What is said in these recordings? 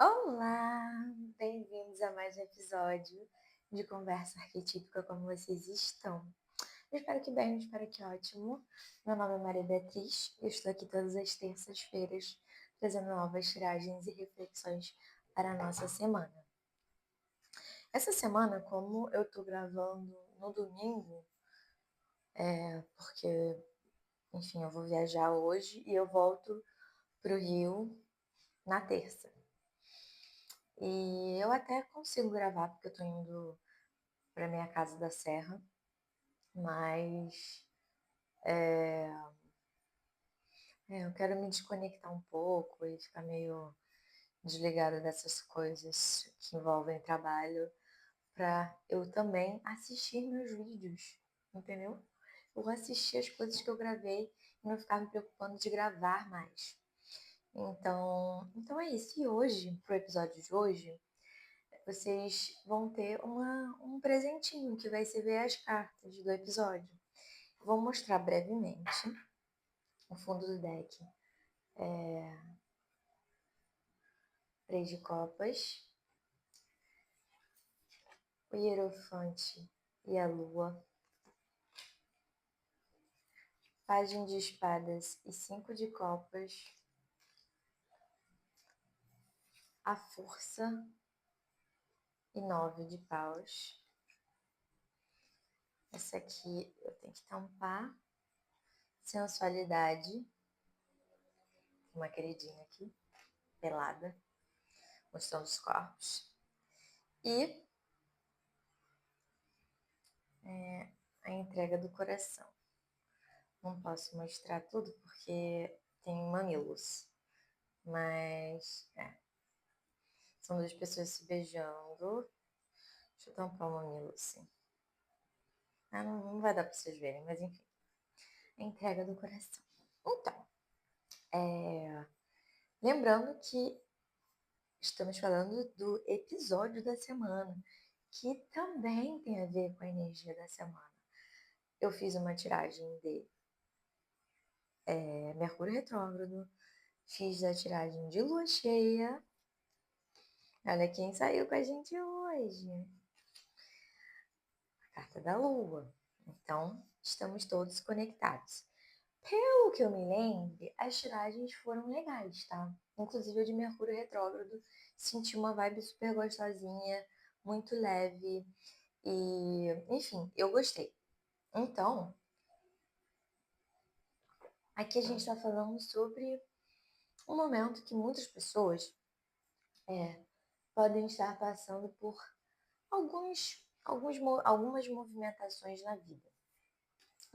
Olá, bem-vindos a mais um episódio de Conversa Arquetípica. Como vocês estão? Eu espero que bem, eu espero que ótimo. Meu nome é Maria Beatriz e eu estou aqui todas as terças-feiras trazendo novas tiragens e reflexões para a nossa semana. Essa semana, como eu estou gravando no domingo, porque, enfim, eu vou viajar hoje e eu volto para o Rio na terça. E eu até consigo gravar, porque eu tô indo para minha casa da Serra, mas eu quero me desconectar um pouco e ficar meio desligada dessas coisas que envolvem trabalho, para eu também assistir meus vídeos, entendeu? Eu vou assistir as coisas que eu gravei e não ficar me preocupando de gravar mais. Então é isso. E hoje, pro episódio de hoje, vocês vão ter um presentinho que vai ser ver as cartas do episódio. Vou mostrar brevemente o fundo do deck. Três de copas, o hierofante e a lua, página de espadas e 5 de copas, a força e 9 de paus. Essa aqui eu tenho que tampar. Sensualidade, uma queridinha aqui, pelada, mostrando os corpos. E a entrega do coração. Não posso mostrar tudo porque tem mamilos, mas são duas pessoas se beijando. Deixa eu tampar o mamilo assim. Não vai dar pra vocês verem, mas enfim. A entrega do coração. Então, lembrando que estamos falando do episódio da semana, que também tem a ver com a energia da semana. Eu fiz uma tiragem de Mercúrio retrógrado, fiz a tiragem de lua cheia. Olha quem saiu com a gente hoje. A carta da lua. Então, estamos todos conectados. Pelo que eu me lembre, as tiragens foram legais, tá? Inclusive a de Mercúrio retrógrado, senti uma vibe super gostosinha, muito leve e, enfim, eu gostei. Então, aqui a gente está falando sobre um momento que muitas pessoas podem estar passando por algumas movimentações na vida.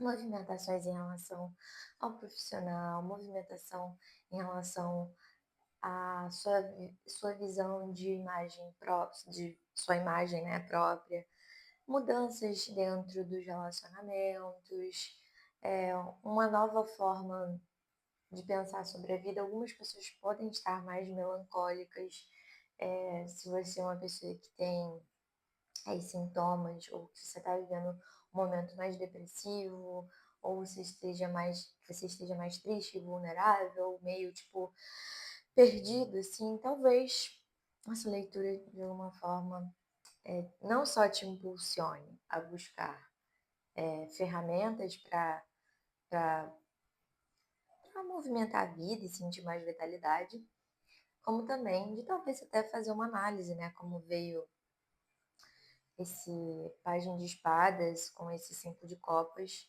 Movimentações em relação ao profissional, movimentação em relação à sua visão de imagem própria, de sua imagem, né, própria, mudanças dentro dos relacionamentos, uma nova forma de pensar sobre a vida. Algumas pessoas podem estar mais melancólicas, se você é uma pessoa que tem aí sintomas, ou que você está vivendo um momento mais depressivo, ou que você esteja mais triste, vulnerável, meio tipo perdido, assim, talvez essa leitura de alguma forma não só te impulsione a buscar ferramentas para movimentar a vida e sentir mais vitalidade, como também de talvez até fazer uma análise, né? Como veio esse página de espadas com esse 5 de copas,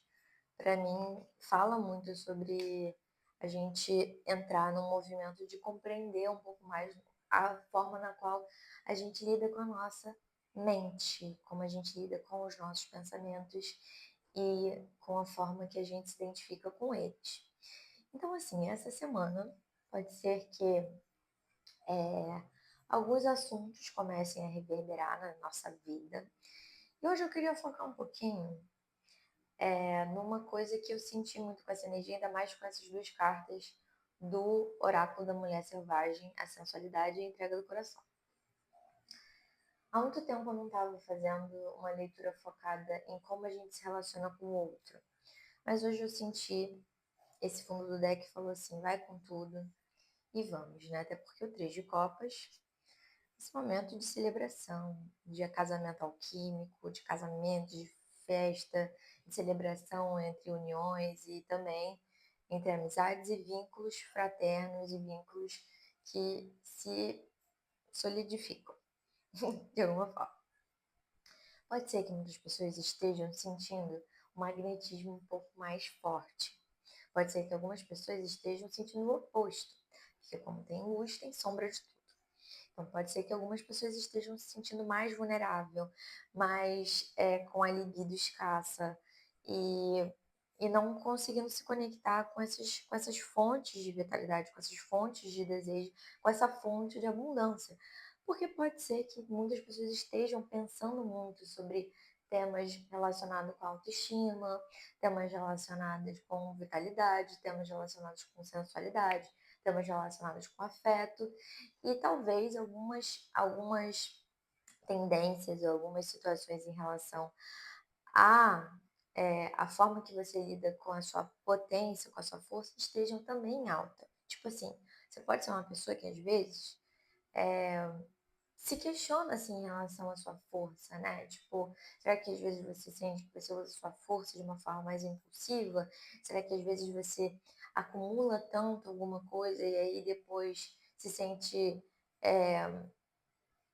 para mim fala muito sobre a gente entrar num movimento de compreender um pouco mais a forma na qual a gente lida com a nossa mente, como a gente lida com os nossos pensamentos e com a forma que a gente se identifica com eles. Então, assim, essa semana pode ser que alguns assuntos comecem a reverberar na nossa vida. E hoje eu queria focar um pouquinho numa coisa que eu senti muito com essa energia, ainda mais com essas duas cartas do Oráculo da Mulher Selvagem, a sensualidade e a entrega do coração. Há muito tempo eu não estava fazendo uma leitura focada em como a gente se relaciona com o outro, mas hoje eu senti esse fundo do deck falou assim, vai com tudo e vamos, né? Até porque o 3 de copas esse momento de celebração, de casamento alquímico, de casamento, de festa, de celebração entre uniões e também entre amizades e vínculos fraternos e vínculos que se solidificam de alguma forma. Pode ser que muitas pessoas estejam sentindo um magnetismo um pouco mais forte. Pode ser que algumas pessoas estejam sentindo o oposto, porque como tem luz, tem sombra de tudo. Então, pode ser que algumas pessoas estejam se sentindo mais vulnerável, mais com a libido escassa e não conseguindo se conectar com essas fontes de vitalidade, com essas fontes de desejo, com essa fonte de abundância. Porque pode ser que muitas pessoas estejam pensando muito sobre temas relacionados com autoestima, temas relacionados com vitalidade, temas relacionados com sensualidade, temas relacionados com afeto e talvez algumas tendências ou algumas situações em relação a a forma que você lida com a sua potência, com a sua força, estejam também em alta. Tipo assim, você pode ser uma pessoa que às vezes se questiona assim em relação à sua força, né? Tipo, será que às vezes você sente que você usa sua força de uma forma mais impulsiva? Será que às vezes você acumula tanto alguma coisa e aí depois se sente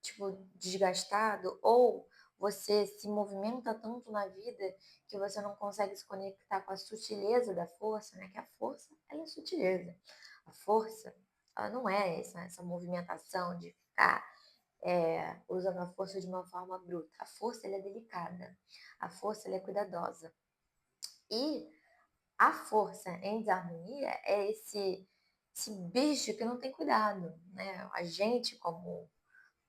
tipo, desgastado, ou você se movimenta tanto na vida que você não consegue se conectar com a sutileza da força, né? Que a força, ela é sutileza. A força, ela não é essa movimentação de ficar usando a força de uma forma bruta. A força, ela é delicada. A força, ela é cuidadosa. E a força em desarmonia é esse bicho que não tem cuidado, né? A gente, como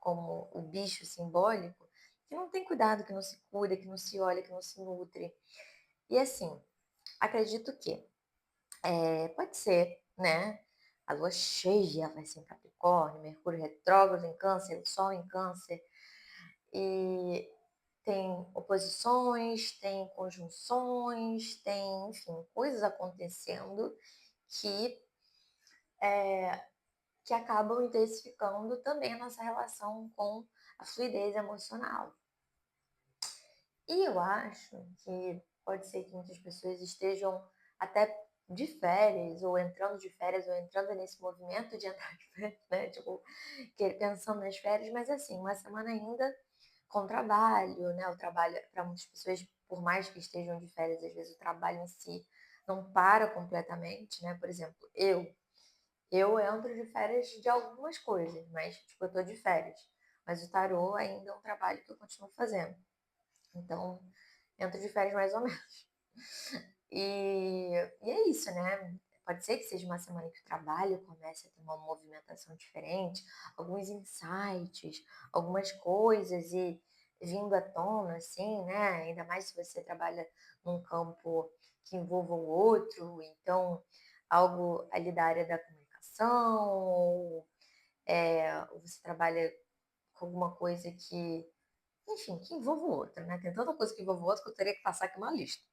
o bicho simbólico, que não tem cuidado, que não se cuida, que não se olha, que não se nutre. E assim, acredito que pode ser, né? A lua cheia vai ser em Capricórnio, Mercúrio retrógrado em Câncer, o Sol em Câncer, e tem oposições, tem conjunções, tem, enfim, coisas acontecendo que, que acabam intensificando também a nossa relação com a fluidez emocional. E eu acho que pode ser que muitas pessoas estejam até de férias, ou entrando de férias, ou entrando nesse movimento de entrar de férias, né? Tipo, pensando nas férias, mas assim, uma semana ainda com trabalho, né? O trabalho, para muitas pessoas, por mais que estejam de férias, às vezes o trabalho em si não para completamente, né? Por exemplo, eu entro de férias de algumas coisas, mas, tipo, eu tô de férias. Mas o tarô ainda é um trabalho que eu continuo fazendo. Então, entro de férias mais ou menos. E é isso, né? Pode ser que seja uma semana que o trabalho comece a ter uma movimentação diferente, alguns insights, algumas coisas e vindo à tona, assim, né? Ainda mais se você trabalha num campo que envolva o outro, então algo ali da área da comunicação, ou você trabalha com alguma coisa que, enfim, que envolva o outro, né? Tem tanta coisa que envolve o outro que eu teria que passar aqui uma lista.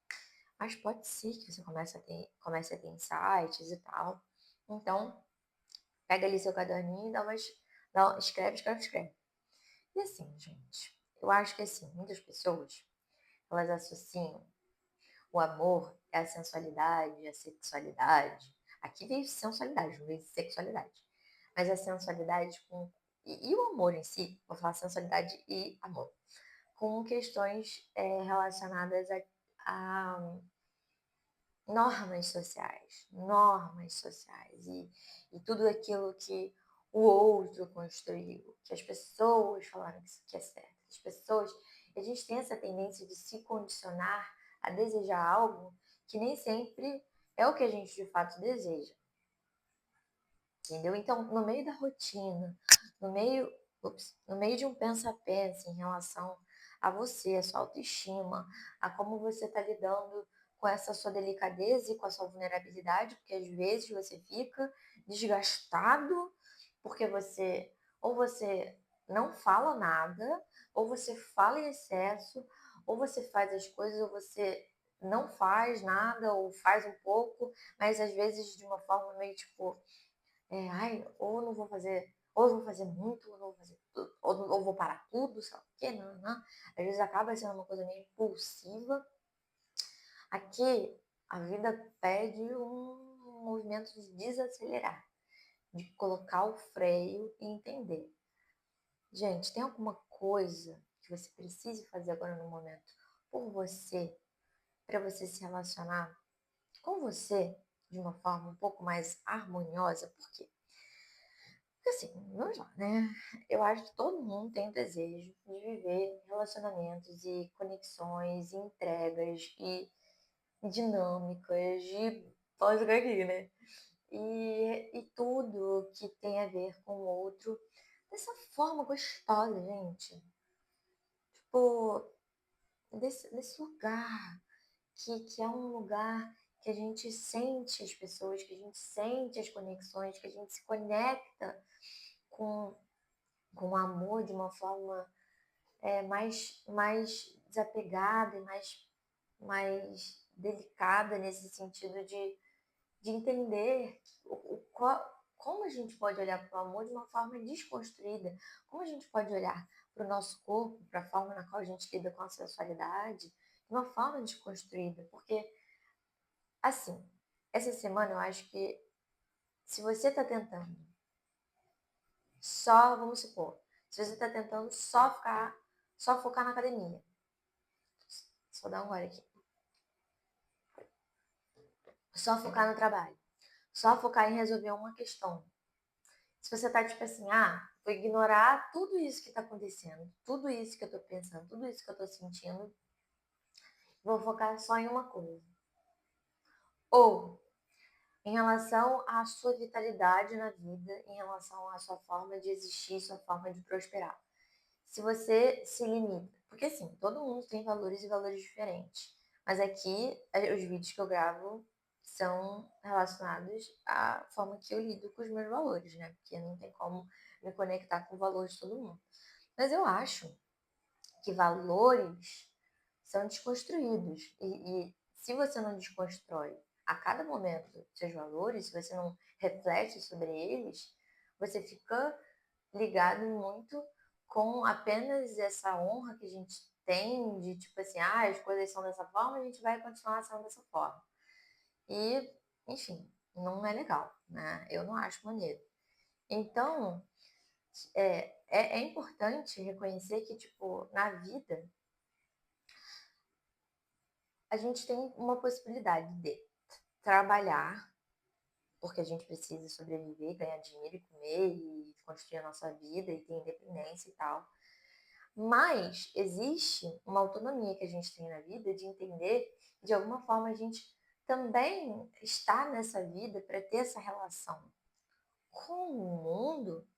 Mas pode ser que você comece a ter insights e tal. Então, pega ali seu caderninho e escreve, escreve, escreve. E assim, gente, eu acho que assim, muitas pessoas, elas associam o amor à sensualidade, à sexualidade. Aqui veio sensualidade, não veio sexualidade. Mas a sensualidade com... E o amor em si, vou falar sensualidade e amor, com questões relacionadas a normas sociais e tudo aquilo que o outro construiu, que as pessoas falaram que é certo, as pessoas, a gente tem essa tendência de se condicionar a desejar algo que nem sempre é o que a gente de fato deseja, entendeu? Então, no meio da rotina, no meio, no meio de um pensa-pensa em relação a você, a sua autoestima, a como você está lidando com essa sua delicadeza e com a sua vulnerabilidade, porque às vezes você fica desgastado porque você não fala nada, ou você fala em excesso, ou você faz as coisas, ou você não faz nada, ou faz um pouco, mas às vezes de uma forma meio tipo ai, ou eu vou fazer muito, ou não vou fazer tudo. ou vou parar tudo, sei lá o quê, não, não. Às vezes acaba sendo uma coisa meio impulsiva. Aqui, a vida pede um movimento de desacelerar, de colocar o freio e entender. Gente, tem alguma coisa que você precise fazer agora no momento por você, para você se relacionar com você de uma forma um pouco mais harmoniosa? Por quê? Porque assim, vamos lá, né? Eu acho que todo mundo tem o desejo de viver relacionamentos e conexões, e entregas e dinâmicas, de pode ficar aqui, né? E tudo que tem a ver com o outro dessa forma gostosa, gente. Tipo, desse lugar, que é um lugar que a gente sente as pessoas, que a gente sente as conexões, que a gente se conecta com, com o amor de uma forma mais desapegada e mais delicada nesse sentido de entender como a gente pode olhar para o amor de uma forma desconstruída, como a gente pode olhar para o nosso corpo, para a forma na qual a gente lida com a sensualidade, de uma forma desconstruída. Porque, assim, essa semana eu acho que se você está tentando só, vamos supor, se você está tentando só focar na academia, só dar um gole aqui, só focar no trabalho, só focar em resolver uma questão. Se você tá tipo assim, vou ignorar tudo isso que tá acontecendo, tudo isso que eu tô pensando, tudo isso que eu tô sentindo, vou focar só em uma coisa. Ou em relação à sua vitalidade na vida, em relação à sua forma de existir, sua forma de prosperar. Se você se limita, porque assim, todo mundo tem valores e valores diferentes, mas aqui os vídeos que eu gravo são relacionados à forma que eu lido com os meus valores, né? Porque não tem como me conectar com o valor de todo mundo. Mas eu acho que valores são desconstruídos. E se você não desconstrói a cada momento seus valores, se você não reflete sobre eles, você fica ligado muito com apenas essa honra que a gente tem de tipo assim, as coisas são dessa forma, a gente vai continuar sendo dessa forma. E, enfim, não é legal, né? Eu não acho maneiro. Então, é importante reconhecer que, tipo, na vida, a gente tem uma possibilidade de trabalhar, porque a gente precisa sobreviver, ganhar dinheiro e comer e construir a nossa vida e ter independência e tal. Mas existe uma autonomia que a gente tem na vida de entender que, de alguma forma, a gente também está nessa vida para ter essa relação com o mundo,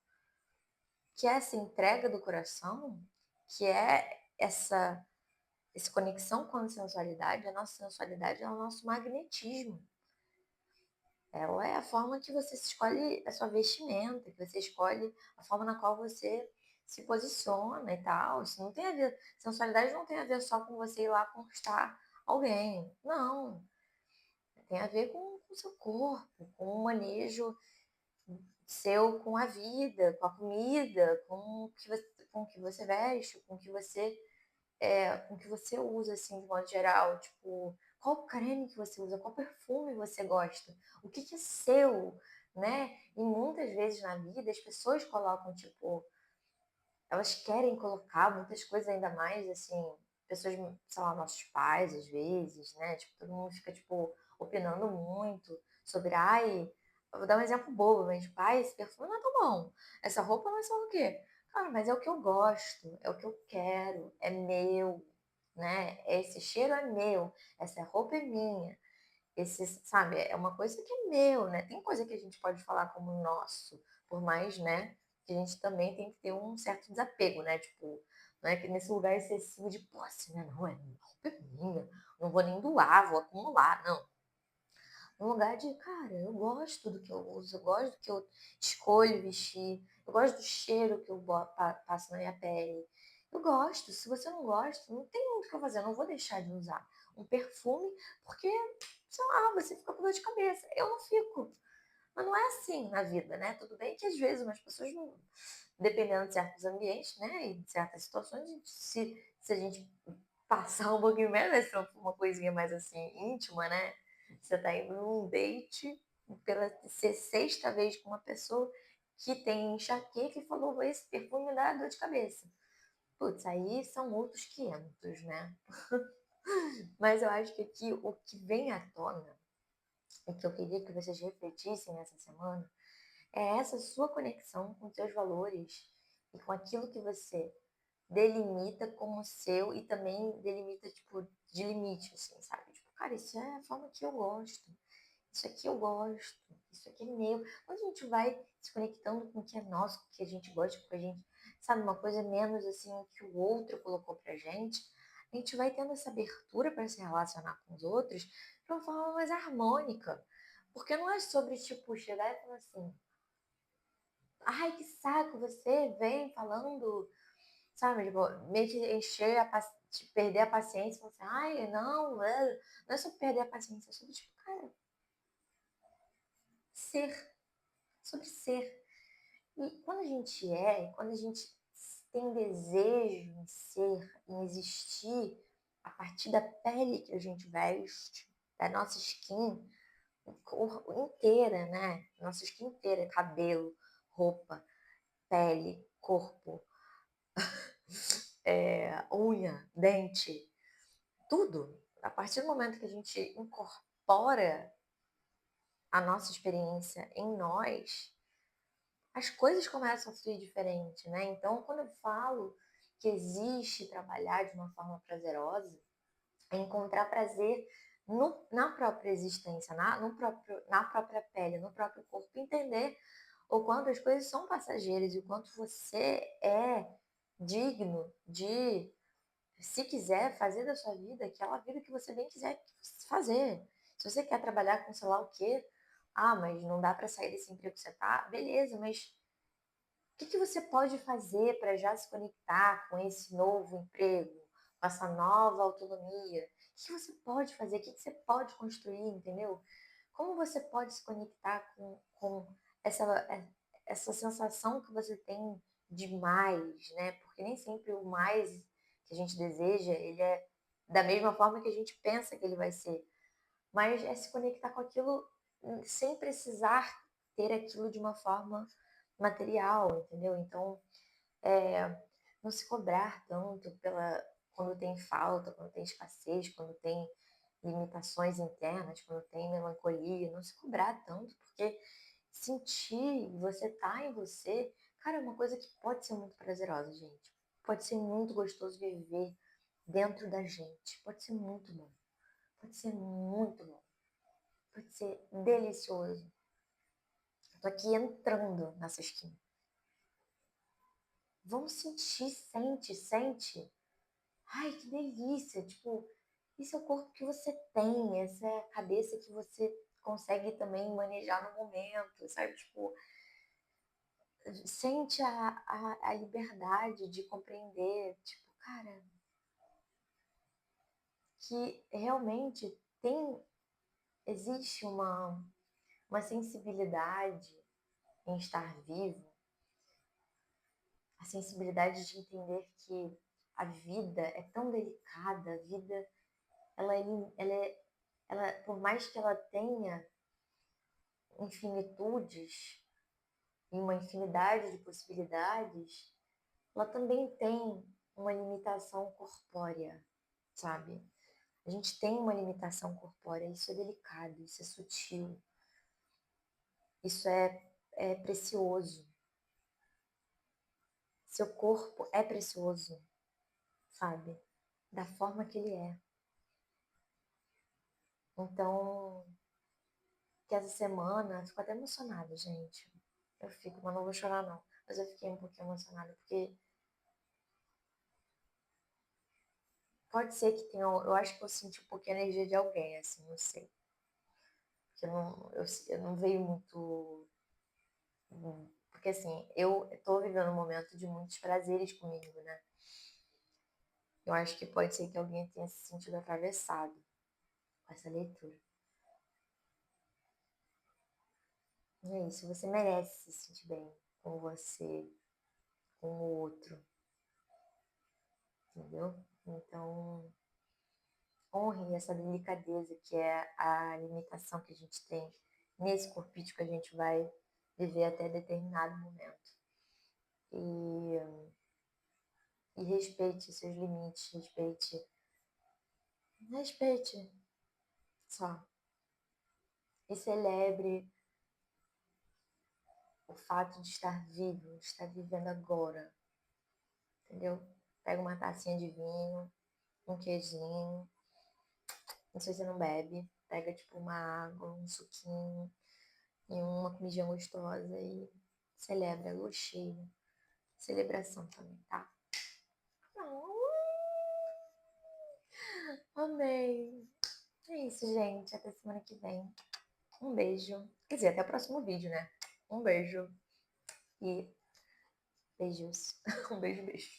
que é essa entrega do coração, que é essa conexão com a sensualidade. A nossa sensualidade é o nosso magnetismo. Ela é a forma que você escolhe a sua vestimenta, que você escolhe a forma na qual você se posiciona e tal. Isso não tem a ver, sensualidade não tem a ver só com você ir lá conquistar alguém. Não. Tem a ver com o seu corpo, com o manejo seu com a vida, com a comida, com o que você veste, com o que você usa, assim, de modo geral. Tipo, qual creme que você usa, qual perfume você gosta, o que é seu, né? E muitas vezes na vida as pessoas colocam, tipo, elas querem colocar muitas coisas ainda mais, assim, pessoas, sei lá, nossos pais, às vezes, né? Tipo, todo mundo fica, tipo, opinando muito sobre, eu vou dar um exemplo bobo, mas, pai, esse perfume não é tão bom, essa roupa não é só o quê? Cara, mas é o que eu gosto, é o que eu quero, é meu, né? Esse cheiro é meu, essa roupa é minha, sabe, é uma coisa que é meu, né? Tem coisa que a gente pode falar como nosso, por mais, né, que a gente também tem que ter um certo desapego, né? Tipo, não é que nesse lugar excessivo de posse, né? Não, roupa é minha, não vou nem doar, vou acumular, não. Um lugar de, cara, eu gosto do que eu uso, eu gosto do que eu escolho vestir, eu gosto do cheiro que eu passo na minha pele. Eu gosto. Se você não gosta, não tem muito o que eu fazer. Eu não vou deixar de usar um perfume porque, sei lá, você fica com dor de cabeça. Eu não fico. Mas não é assim na vida, né? Tudo bem que às vezes umas pessoas não, dependendo de certos ambientes, né, e de certas situações, se a gente passar um pouquinho menos, vai ser uma coisinha mais assim íntima, né? Você tá indo num date pela sexta vez com uma pessoa que tem enxaqueca e falou: esse perfume dá dor de cabeça. Putz, aí são outros 500, né? Mas eu acho que aqui o que vem à tona, e que eu queria que vocês refletissem nessa semana, é essa sua conexão com seus valores e com aquilo que você delimita como seu e também delimita, tipo, de limite, assim, sabe? Tipo, cara, isso é a forma que eu gosto. Isso aqui eu gosto. Isso aqui é meu. Quando a gente vai se conectando com o que é nosso, com o que a gente gosta, com o que a gente, sabe, uma coisa menos assim que o outro colocou pra gente, a gente vai tendo essa abertura para se relacionar com os outros de uma forma mais harmônica. Porque não é sobre, tipo, chegar e falar assim, ai, que saco, você vem falando, sabe, tipo, meio que encher perder a paciência, falar assim, ai, não é só perder a paciência, é sobre, tipo, cara, ser, sobre ser. E quando a gente quando a gente tem desejo em ser, em existir, a partir da pele que a gente veste, da nossa skin inteira, né? Nossa skin inteira, cabelo, roupa, pele, corpo, unha, dente, tudo. A partir do momento que a gente incorpora a nossa experiência em nós, as coisas começam a fluir diferente, né? Então, quando eu falo que existe trabalhar de uma forma prazerosa, é encontrar prazer na própria existência, na própria pele, no próprio corpo, entender o quanto as coisas são passageiras e o quanto você é digno de, se quiser, fazer da sua vida aquela vida que você bem quiser fazer. Se você quer trabalhar com sei lá o quê, ah, mas não dá para sair desse emprego que você tá, beleza, mas que você pode fazer para já se conectar com esse novo emprego, com essa nova autonomia? O que você pode fazer? O que você pode construir, entendeu? Como você pode se conectar com essa, essa sensação que você tem de mais, né? Porque nem sempre o mais que a gente deseja, ele é da mesma forma que a gente pensa que ele vai ser. Mas é se conectar com aquilo sem precisar ter aquilo de uma forma material, entendeu? Então, não se cobrar tanto quando tem falta, quando tem escassez, quando tem limitações internas, quando tem melancolia, não se cobrar tanto, porque sentir você tá em você, cara, é uma coisa que pode ser muito prazerosa, gente. Pode ser muito gostoso viver dentro da gente. Pode ser muito bom. Pode ser muito bom. Pode ser delicioso. Eu tô aqui entrando nessa esquina. Vamos sentir, sente, sente. Ai, que delícia! Tipo, esse é o corpo que você tem, essa é a cabeça que você consegue também manejar no momento, sabe? Tipo, sente a liberdade de compreender, tipo, cara, que realmente existe uma sensibilidade em estar vivo, a sensibilidade de entender que a vida é tão delicada, a vida, ela, é, ela, ela, por mais que ela tenha infinitudes e uma infinidade de possibilidades, ela também tem uma limitação corpórea, sabe? A gente tem uma limitação corpórea, isso é delicado, isso é sutil, isso é precioso. Seu corpo é precioso, sabe? Da forma que ele é. Então, que essa semana, fico até emocionada, gente. Eu fico, mas não vou chorar não. Mas eu fiquei um pouquinho emocionada, porque pode ser que tenha. Eu acho que eu senti um pouquinho a energia de alguém, assim, não sei. Porque eu não veio muito. Porque assim, eu tô vivendo um momento de muitos prazeres comigo, né? Eu acho que pode ser que alguém tenha se sentido atravessado com essa leitura. É isso, você merece se sentir bem com você, com o outro, entendeu? Então, honre essa delicadeza que é a limitação que a gente tem nesse corpício que a gente vai viver até determinado momento. E respeite seus limites, respeite só. E celebre o fato de estar vivo, de estar vivendo agora, entendeu? Pega uma tacinha de vinho, um queijinho, não sei se você não bebe, pega tipo uma água, um suquinho e uma comidinha gostosa e celebra, lua cheia. Celebração também, tá? Amei. É isso, gente. Até semana que vem. Um beijo. Quer dizer, até o próximo vídeo, né? Um beijo e beijos. Um beijo, beijo.